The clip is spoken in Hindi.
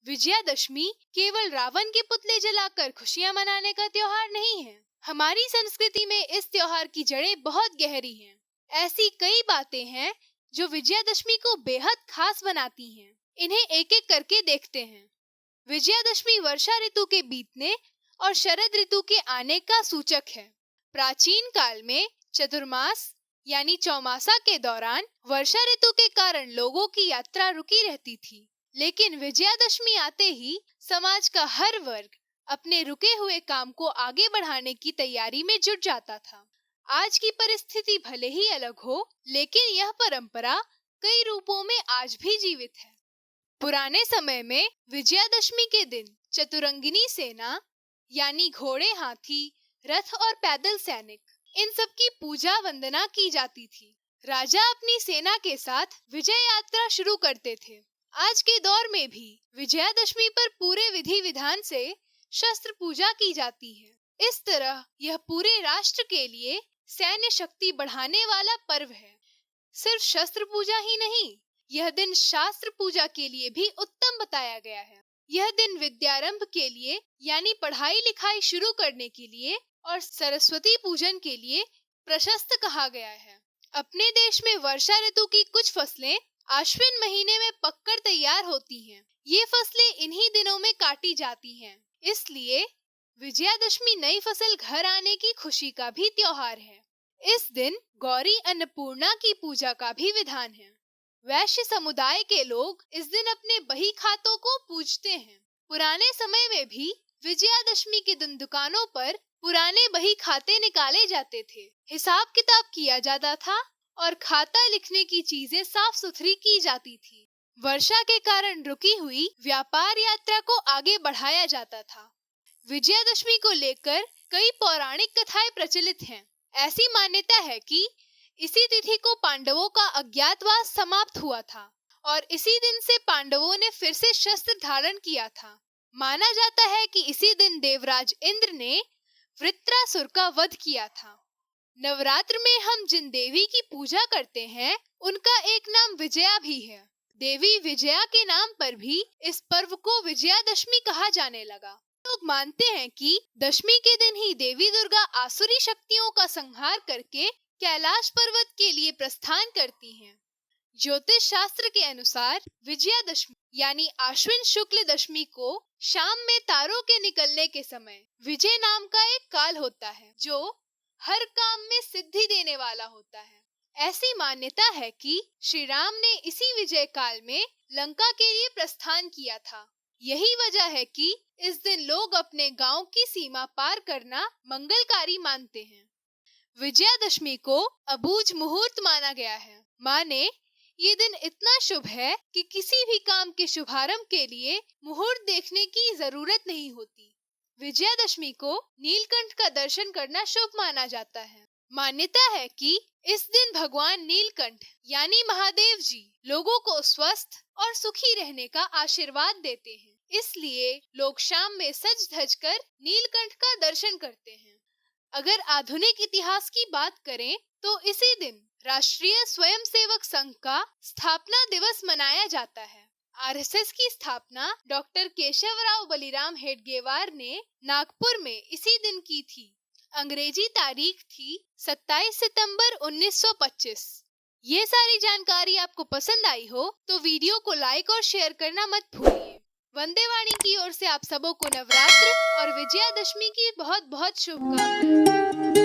विजयादशमी केवल रावण के पुतले जलाकर खुशियां मनाने का त्योहार नहीं है। हमारी संस्कृति में इस त्योहार की जड़ें बहुत गहरी हैं। ऐसी कई बातें हैं जो विजयादशमी को बेहद खास बनाती हैं। इन्हें एक एक करके देखते हैं। विजयादशमी वर्षा ऋतु के बीतने और शरद ऋतु के आने का सूचक है। प्राचीन काल में चतुर्मास यानी चौमासा के दौरान वर्षा ऋतु के कारण लोगों की यात्रा रुकी रहती थी, लेकिन विजयादशमी आते ही समाज का हर वर्ग अपने रुके हुए काम को आगे बढ़ाने की तैयारी में जुट जाता था। आज की परिस्थिति भले ही अलग हो, लेकिन यह परंपरा कई रूपों में आज भी जीवित है। पुराने समय में विजयादशमी के दिन चतुरंगिनी सेना यानी घोड़े, हाथी, रथ और पैदल सैनिक, इन सब की पूजा वंदना की जाती थी। राजा अपनी सेना के साथ विजय यात्रा शुरू करते थे। आज के दौर में भी विजयादशमी पर पूरे विधि विधान से शस्त्र पूजा की जाती है। इस तरह यह पूरे राष्ट्र के लिए सैन्य शक्ति बढ़ाने वाला पर्व है। सिर्फ शस्त्र पूजा ही नहीं, यह दिन शास्त्र पूजा के लिए भी उत्तम बताया गया है। यह दिन विद्यारंभ के लिए यानी पढ़ाई लिखाई शुरू करने के लिए और सरस्वती पूजन के लिए प्रशस्त कहा गया है। अपने देश में वर्षा ऋतु की कुछ फसलें आश्विन महीने में पककर तैयार होती हैं। ये फसलें इन्हीं दिनों में काटी जाती हैं। इसलिए विजयादशमी नई फसल घर आने की खुशी का भी त्योहार है। इस दिन गौरी अन्नपूर्णा की पूजा का भी विधान है। वैश्य समुदाय के लोग इस दिन अपने बही खातों को पूजते हैं। पुराने समय में भी विजयादशमी के दिन दुकानों पर पुराने बही खाते निकाले जाते थे, हिसाब किताब किया जाता था और खाता लिखने की चीजें साफ सुथरी की जाती थी। वर्षा के कारण रुकी हुई व्यापार यात्रा को आगे बढ़ाया जाता था। विजयादशमी को लेकर कई पौराणिक कथाएं प्रचलित हैं। ऐसी मान्यता है कि इसी तिथि को पांडवों का अज्ञातवास समाप्त हुआ था और इसी दिन से पांडवों ने फिर से शस्त्र धारण किया था। माना जाता है कि इसी दिन देवराज इंद्र ने वृत्रासुर का वध किया था। नवरात्र में हम जिन देवी की पूजा करते हैं, उनका एक नाम विजया भी है। देवी विजया के नाम पर भी इस पर्व को विजयादशमी कहा जाने लगा। लोग मानते हैं कि दशमी के दिन ही देवी दुर्गा आसुरी शक्तियों का संहार करके कैलाश पर्वत के लिए प्रस्थान करती हैं। ज्योतिष शास्त्र के अनुसार विजयादशमी यानी आश्विन शुक्ल दशमी को शाम में तारों के निकलने के समय विजय नाम का एक काल होता है, जो हर काम में सिद्धि देने वाला होता है। ऐसी मान्यता है कि श्री राम ने इसी विजय काल में लंका के लिए प्रस्थान किया था। यही वजह है कि इस दिन लोग अपने गांव की सीमा पार करना मंगलकारी मानते हैं। विजयादशमी को अबूझ मुहूर्त माना गया है। माने ये दिन इतना शुभ है कि किसी भी काम के शुभारंभ के लिए मुहूर्त देखने की जरूरत नहीं होती। विजयादशमी को नीलकंठ का दर्शन करना शुभ माना जाता है। मान्यता है कि इस दिन भगवान नीलकंठ यानी महादेव जी लोगों को स्वस्थ और सुखी रहने का आशीर्वाद देते हैं। इसलिए लोग शाम में सज धज कर नीलकंठ का दर्शन करते हैं। अगर आधुनिक इतिहास की बात करें तो इसी दिन राष्ट्रीय स्वयंसेवक संघ का स्थापना दिवस मनाया जाता है। आरएसएस की स्थापना डॉक्टर केशवराव बलिराम हेडगेवार ने नागपुर में इसी दिन की थी। अंग्रेजी तारीख थी 27 सितंबर 1925। ये सारी जानकारी आपको पसंद आई हो तो वीडियो को लाइक और शेयर करना मत भूलिए। वंदे वाणी की ओर से आप सबों को नवरात्र और विजयादशमी की बहुत बहुत शुभकामनाएं।